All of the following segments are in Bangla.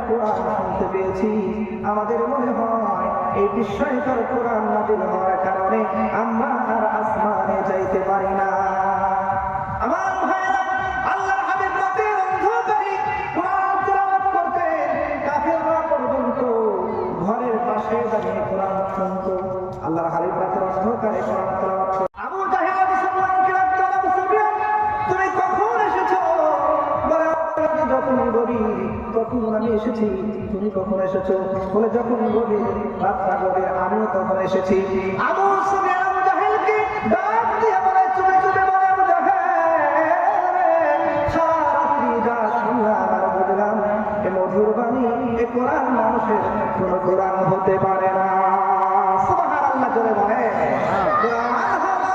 কোরআন শুনতে পেয়েছি, আমাদের মনে হয় এই বিস্ময়কর কোরআন নাযিল হওয়ার কারণে আমরা আর আসমানে যাইতে পারি না। আমার ভাইরা, আল্লাহর হাবিব রাতের অন্ধকারে কোরআন তেলাওয়াত করতেন, কাফেররা পর্যন্ত ঘরের পাশে দাঁড়িয়ে কোরআন শুনত। আল্লাহর হাবিব রাতের অন্ধকারে কোরআন তেলাওয়াত করতেন। আবু জাহেল মুসলমানকে ডাকতো, আবু সুফিয়ান তুমি কখন এসেছো? বলে যখন গভীর তখন আমি এসেছি। তুমি কখন এসেছো? বলে যখন গভীর, রাতটা গভীর, আমিও তখন এসেছি। আবু সুফিয়ান আবু জাহেলকে ডাক দিয়ে বলে চুপে চুপে বলে, আবু জাহেল সারা রাত্রি যা শুনলাম আর বুঝলাম এ মধুর বাণী, এ কোরআন মানুষের কোন কোরআন হতে পারে না। সুবহানাল্লাহ জোরে বলে। কোরআন হলো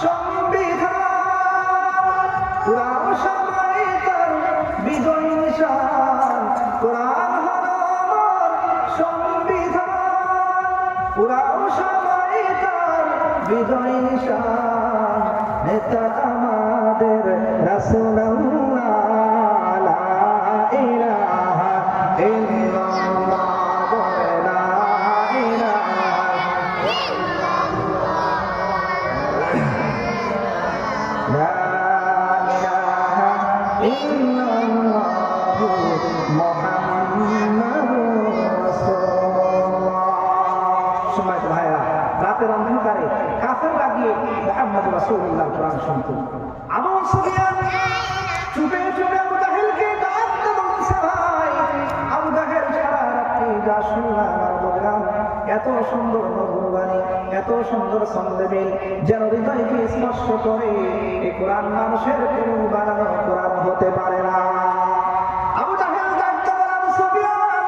সংবিধান, কোরআন সবাই তার বিজয় নিশান। কোরআন হলো সংবিধান, কোরআন সবাই তার বিজয় নিশান। নেতা আমাদের রাসূলুল্লাহ, লা ইলাহা ইল্লাল্লাহ, লা ইলাহা ইল্লাল্লাহ, লা ইলাহা ইল্লাল্লাহ, মুহাম্মাদুর রাসূলুল্লাহ। সম্মানিত ভাইরা, রাতের অন্ধকারে কাফেররা গিয়ে মুহাম্মদ রাসূলুল্লাহ কোরআন শুনত। আবু সুফিয়ান চুপে চুপে আবু জাহেলকে ডাকতে বলছে, ভাই আবু জাহেল সারা রাত্রি যা শুনলাম আর বললাম, এত সুন্দর মধুর বাণী, এত সুন্দর ছন্দে যেন হৃদয়কে স্পর্শ করে, এই কোরআন মানুষের কোন বানানো কোরআন হতে পারে না। আবু জাহেল ডাকতে বলে, আবু সুফিয়ান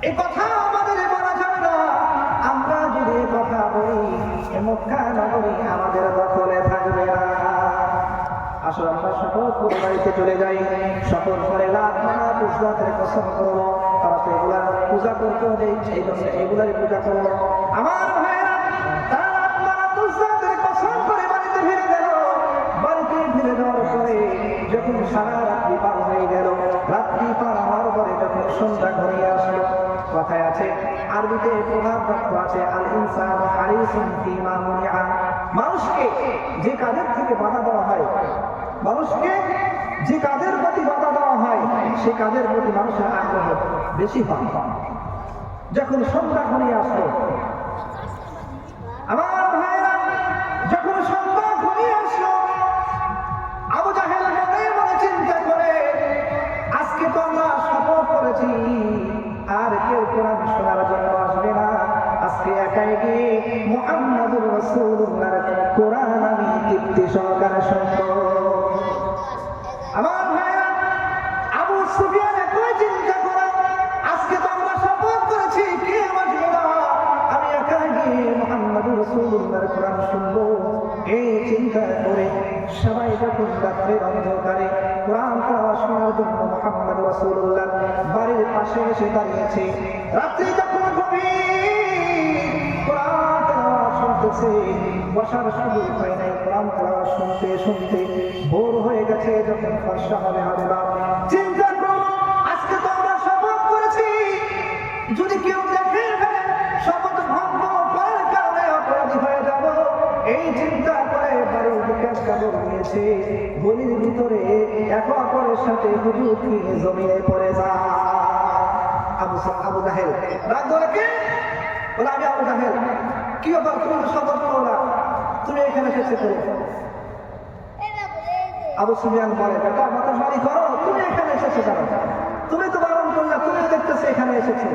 এই কথা আমাদের বলা যাবে না। আমরা যদি এই কথা বলি, মক্কা নগরী আমাদের দখলে থাকবে না। আসলে আমরা শপথ করে বাড়িতে চলে যাই, শপথ করে লাখ মানাত ইসলামের কসম করবো, তারা তো এগুলা পূজা করতে হবে, এই জন্য এগুলাই পূজা করবো। আমার ভাইরা, তারা লাখ মানাত ইসলামের কসম করে বাড়িতে ফিরে গেল। বাড়িতে ফিরে যাওয়ার পরে যখন সারা রাত্রি পার হয়ে গেল, রাত্রি পার হওয়ার পরে যখন সন্ধ্যা ঘনিয়ে আসলো, কথায় আছে, আরবিতে প্রভাব বাক্য আছে, আল ইনসানু হারিসুন ফিমা মুনিআ। মানুষকে যে কাজের থেকে বাধা দেওয়া হয়, মানুষকে যে কাজের প্রতি বাধা দেওয়া হয়, সে কাজের প্রতি মানুষের আগ্রহ বেশি হয়। যখন সন্ধ্যা ঘনিয়ে আসলো, আমার ভাইরা, যখন সন্ধ্যা ঘনিয়ে আসলো, আবু জাহেল মনে মনে চিন্তা করে, আজকে তো আমরা শপথ করেছি আর কেউ কোরআন শোনার জন্য আসবে না, আজকে একাই গিয়ে মুহাম্মদুর রাসূলুল্লাহর কোরআন আমি তৃপ্তি সহকারে শুনবো। আমার ভাইরা, আবু সুফিয়ান একই চিন্তা করে, আজকে তো আমরা শপথ করেছি কেউ আসবে না, আমি একাই গিয়ে মুহাম্মদুর রাসূলুল্লাহর কোরআন শুনবো। এই চিন্তা করে সবাই যখন রাত্রের অন্ধকারে কোরআন তেলাওয়াত শোনার জন্য মুহাম্মদ রাসূলুল্লাহ বাড়ির পাশে এসে দাঁড়িয়েছে, রাত্রি যখন গভীর, কোরআন তেলাওয়াত শুনতেছে, বসার সুযোগ হয় নাই। কোরআন তেলাওয়াত শুনতে শুনতে ভোর হয়ে গেছে, যখন ফর্সা হবে হবে না। চিন্তা করো, আজকে তো আমরা শপথ করেছি, যদি কেউ দেখে ফেলে শপথ ভঙ্গ করার কারণে অপরাধী হয়ে যাব। এই চিন্তা করে বাড়ির বিকাশ কাপড় নিয়েছে, গলির ভিতরে এক অপরের সাথে হুজুর নিয়ে জমিয়ে পড়ে যায়। আবু জাহেল রাগ ধরে, কে বলে, আমি আবু জাহেল। কি ব্যাপার, তুমি তো শপথ করো না, তুমি এখানে এসেছে করে? আবু সুফিয়ান বলে, বেটা মাথা বাড়ি করো, তুমি এখানে এসেছো কেন? তুমি তো বারণ করলে, তুমিও দেখতেছো এখানে এসেছো।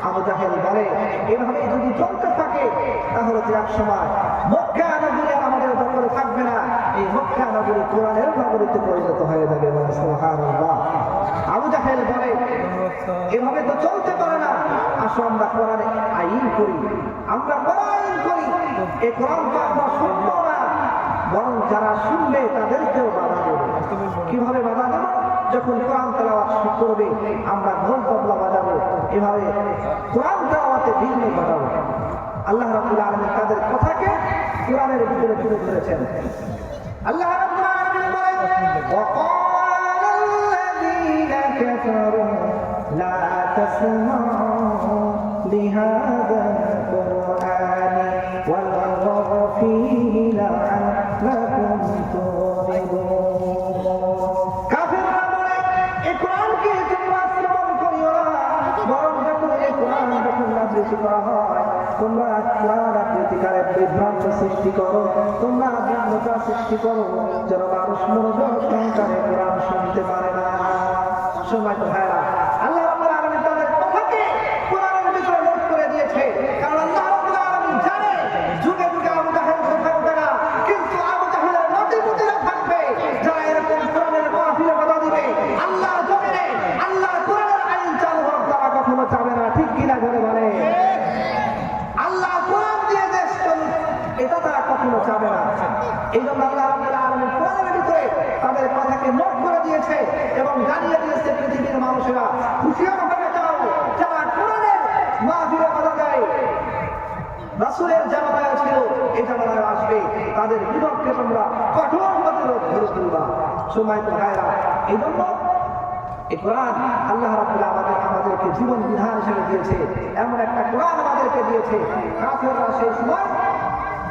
আবু জাহেল বলে, এভাবে যদি চলতে থাকে তাহলে তো এক সময় মক্কা নগরী আমাদের দখলে থাকবে না, এই মক্কা নগরী কোরআনের নগরীতে পরিণত হয়ে যাবে। সুবহানাল্লাহ। আবু জাহেল বলে, এভাবে তো চলতে পারে না, আসো আমরা কোরআনে আইন করি, আমরা কোরআন করি। এই কোরআন তো আমরা শুনবো না, বরং যারা শুনবে তাদেরকেও বাধা দেবো। কিভাবে বাধা দেবো? যখন কোরআন তেলাওয়াত করবে আমরা ঢোল তবলা বাজাবো, এভাবে কোরআন তেলাওয়াতে ভিন্ন ঘটাবো। আল্লাহ রাব্বুল আলামিন তাদের কথাকে কোরআনের ভিতরে তুলে ধরেছেন। আল্লাহ রাব্বুল আলামিন বলেন, وقال الذين كفروا কোরআন আকৃতিকারে বিভ্রান্ত সৃষ্টি করো, তোমরা বিভ্রতা সৃষ্টি করো, যেন মানুষ মনোযোগ সহকারে কোরআন শুনতে পারে না। সময় তো ভাইরা, আল্লাহ রাব্বুল আলামিন তাদের কথাকে কোরআনের ভিতরে নোট করে দিয়েছে, কারণ আল্লাহ রাব্বুল আলামিন জানে যুগে যুগে আবু জাহেল থাকবে না, কিন্তু আবু জাহেলের নাতিপুতিরা থাকবে যারা এরকম কোরআনের মাহফিলে বাধা দিবে। আল্লাহর জমিনে আল্লাহর কোরআনের আইন চালু হোক, তারা কখনো চাবে না। ঠিক কিনা বলে বলে আল্লাহ কোরআন দিয়ে দেশ চলুক, এটা তারা কখনো চাবে না। এই জন্য আল্লাহ রাব্বুল আলামিন কোরআনের ভিতরে তাদের কথাকে নোট করে দিয়েছে এবং জানিয়ে দিয়েছে পৃথিবীর মানুষেরা হুঁশিয়ার হয়ে যাও, যারা কোরআনের মাহফিলে বাধা দেয়, রাসূলের জামানায় ছিল, এই জামানায় আসবে, তাদের বিপক্ষে তোমরা কঠোর প্রতিরোধ গড়ে তুলবা। সময় তো ভাইরা, এই জন্য এই কোরআন আল্লাহ রাব্বুল আলামিন আমাদেরকে জীবন বিধান হিসেবে দিয়েছে। এমন একটা কোরআন আমাদেরকে দিয়েছে, কাফেররা সেই সময়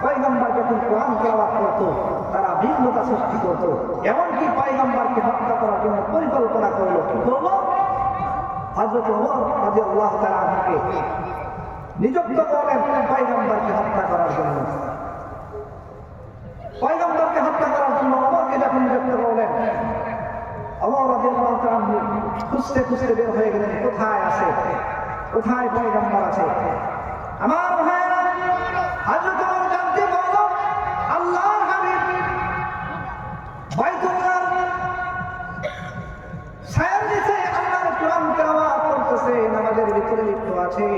পয়গম্বর যখন কোরআন তেলাওয়াত করতো তারা বিঘ্নতা সৃষ্টি করতো, এমনকি পয়গম্বরকে হত্যা করার জন্য পরিকল্পনা করলো। কি করলো? হযরত ওমর রাদিয়াল্লাহু তাআলা আনহুকে নিযুক্ত করলেন পয়গম্বরকে হত্যা করার জন্য। পয়গম্বরকে হত্যা করার জন্য ওমরকে যখন নিযুক্ত করলেন, ওমর রাদিয়াল্লাহু তাআলা খুঁজতে খুঁজতে বের হয়ে গেলেন, কোথায় আছে, কোথায় পয়গম্বর আছে। আমার ভাইরা, হযরত ওমর জানতে পারল আল্লাহর হাবিব বাইতুল্লাহ ছায়ার নিচে আল্লাহর কোরআন তেলাওয়াত করতেছে, নামাজের ভিতরে লিপ্ত আছে।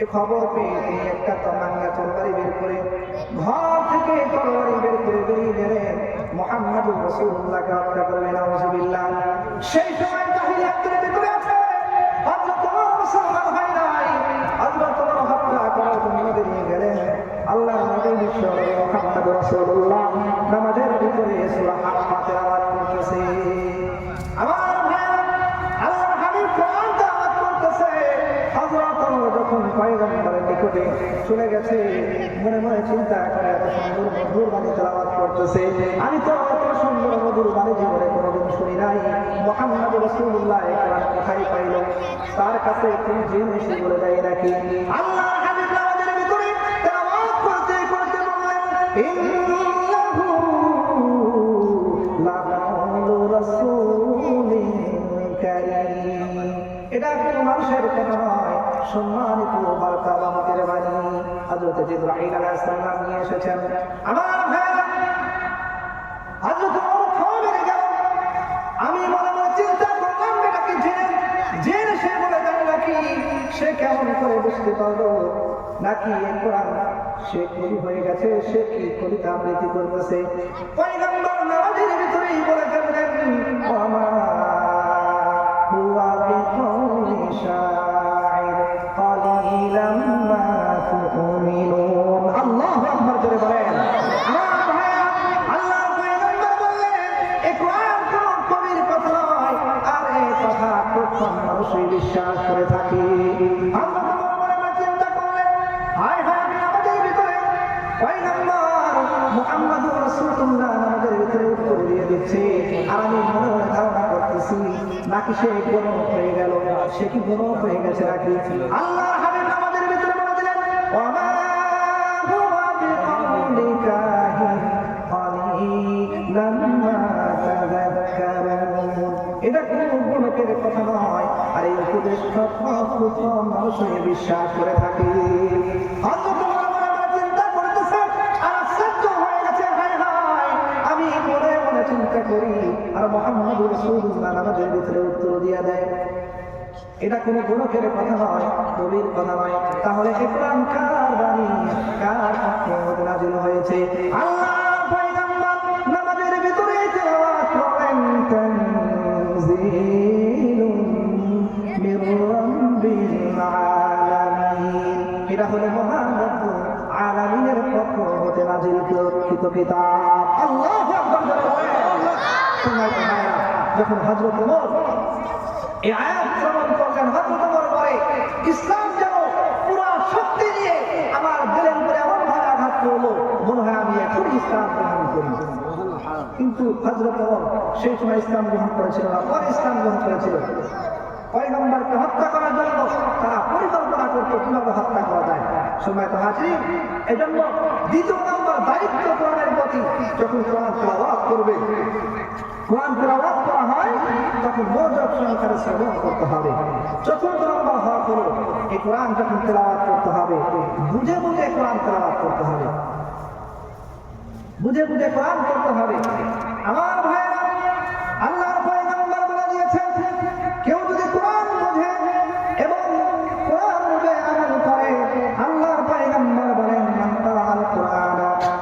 এ খবর পেয়ে তিনি একটা তামান্না তরবারি বের করে ঘর থেকে তরবারি বের করে বেরিয়ে গেলেন মুহাম্মদুর রাসূলুল্লাহকে হত্যা করবেন। নাউযুবিল্লাহ। সেই সময় জাহিলিয়াতের ভিতরে আছে, হযরত ওমর মুসলমান হয় নাই, হযরত ওমর হত্যা করার জন্য বেরিয়ে গেলেন। আল্লাহর নবী বিশ্বনবী মুহাম্মদুর রাসূলুল্লাহ নামাজের ভিতরে সূরা আল-ফাতিহা তেলাওয়াত করতেছে। আমার ভাইরা, আল্লাহর হাবিব কোরআন তেলাওয়াত করতেছে। হযরত ওমর যখন পয়গম্বরের নিকটে চলে গেছে, মনে মনে চিন্তা করে এত সুন্দর মধুর বাণী তেলাওয়াত করতেছে, আমি তো এত সুন্দর মধুর বাণী জীবনে কোনোদিন শুনি নাই। মুহাম্মদ রাসূলুল্লাহ এই কোরআন কোথায় পাইল? তার কাছে তুমি জেনে এসে বলে দেয় নাকি? আল্লাহর হাবিব নামাজের ভিতরে তেলাওয়াত করতে করতে বললেন, ইন্নাহু লাকাউলু রাসূলিন কারীম। এটা কোনো মানুষের কথা নয়, সম্মানিত বার্তা বামকের বাণী। হযরত জিবরাইল আলাইহিস সালাম নিয়ে এসেছেন। আমার ভাইরা, হযরত ওমর থমে গেল। আমি মনে মনে চিন্তা করলাম, এটাকে জেনে সে বলে জানে নাকি? সে কেমন করে বুঝতে পারলো? নাকি এই কোরআন সে কবি হয়ে গেছে, সে কি কবিতা আবৃত্তি করতেছে? পয়গম্বর নামাজের ভিতরেই বলে ফেললেন, ওমা হুয়া বিকৌলি শাইর কালিলাম মা তুমিনুন। আল্লাহু আকবার জোরে বলেন। আমার ভাইরা, আল্লাহর পয়গম্বর বললেন, এই কোরআন কোন কবির কথা নয়, আর এই কথা প্রত্যেক মানুষই বিশ্বাস করে থাকে। আল্লাহ চিন্তা করলেন, হায় হায়, আমি আমাদের ভিতরে পয়গম্বর মুহাম্মদুর রাসূলুল্লাহ আমাদের ভিতরে উত্তর দিয়ে দিচ্ছে, আর আমি মনে মনে ধারণা করতেছি নাকি সে গণক হয়ে গেল, সে কি গণক হয়ে গেছে নাকি? আল্লাহর হাবিব আমাদের ভিতরে বলে দিলেন, ওমা হুয়া বিকৌলি কাহিন কালিলাম মা তাযাক্কারুন। এটা কোনো গণকের কথা নয়, আর এই উপদেশ প্রত্যেক মানুষই বিশ্বাস করে থাকে। হযরত ওমর চিন্তা করতেছে, আর আশ্চর্য হয়ে গেছে, হায় হায়, আমি মনে মনে চিন্তা করি, আর মুহাম্মদুর রাসূলুল্লাহ নামাজের ভিতরে উত্তর দিয়ে দেয়। এটা কোনো গণকের কথা নয়, কবির কথা নয়। তাহলে এই কোরআন কার বাণী, কার পক্ষে নাযিল হয়েছে? আল্লাহর পয়গম্বর নামাজের ভিতরে তেলাওয়াত করেন, তানজিলুম মির রাব্বিল আলামিন। এটা হলো মহান রব্বুল আলামিনের পক্ষ হতে নাযিলকৃত কিতাব। আল্লাহু আকবার। যখন হযরত ওমর এই আয়াত শ্রবণ করলেন, হযরত ওমর বলে, ইসলাম যেন পুরো শক্তি নিয়ে আমার দিলের উপরে এমন ভাবে আঘাত করলো, মনে হয় আমি এখন ইসলাম গ্রহণ করি। কিন্তু হযরত ওমর সেই সময় ইসলাম গ্রহণ করেছিল না, পরে ইসলাম গ্রহণ করেছিল। পয়গম্বরকে হত্যা করার জন্য তারা পরিকল্পনা করতো কিভাবে হত্যা করা যায়। সম্মানিত হাজির, এজন্য দ্বিতীয় নম্বর দায়িত্ব কোরআনের প্রতি, যখন কোরআন তেলাওয়াত করবে, কোরআন তেলাওয়াত করা হয় তখন মনোযোগ সহকারে শ্রবণ করতে হবে। চতুর্থ নম্বর হওয়া হলো এই কোরআন যখন তেলাওয়াত করতে হবে বুঝে বুঝে কোরআন তেলাওয়াত করতে হবে, বুঝে বুঝে কোরআন করতে হবে। আমার ভাইরা, আল্লাহর পয়গম্বর বলে দিয়েছেন, কেউ যদি কোরআন বোঝে এবং কোরআন বুঝে আমল করে, আল্লাহর পয়গম্বর বলেন, মান ক্বারাআল কুরআন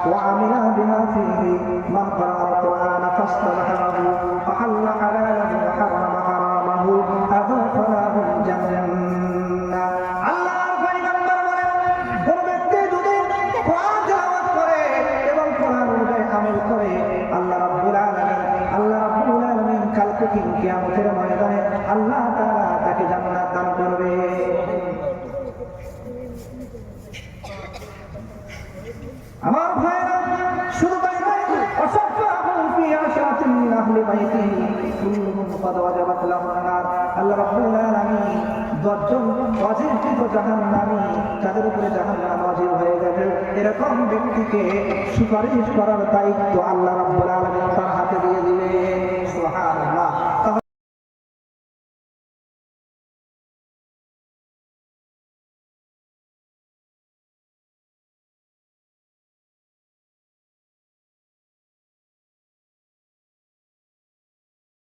ওয়া আমিলা বিমা ফীহি, মান ক্বারাআল কুরআন ফাসতাহআহু ফাহাল্লা হালালাহু ওয়া হারামা হারামাহু আযাফা লাহুল জান্নাহ। আল্লাহর পয়গম্বর বলেন, কোন ব্যক্তি যদি কোরআন তেলাওয়াত করে এবং কোরআন অনুযায়ী আমল করে, আল্লাহ রাব্বুল আলামিন কাল কিয়ামতের ময়দানে আল্লাহ তাআলা তাকে জান্নাত দান করবে। আমার ভাইরা, শুধু তাই নয়, ওয়াসাফাহু ফি আশরাতিন মিন আহলি বাইতিহি কুল্লুহুম ক্বাদ ওয়াজাবাত লাহুন নার। আল্লাহ রাব্বুল আলামিন 10 জন ওয়াজিবকৃত জাহান্নামী, যাদের উপরে জাহান্নাম ওয়াজিব হয়ে গেছে, এরকম ব্যক্তিকে সুপারিশ করার দায়িত্ব আল্লাহ রাব্বুল আলামিন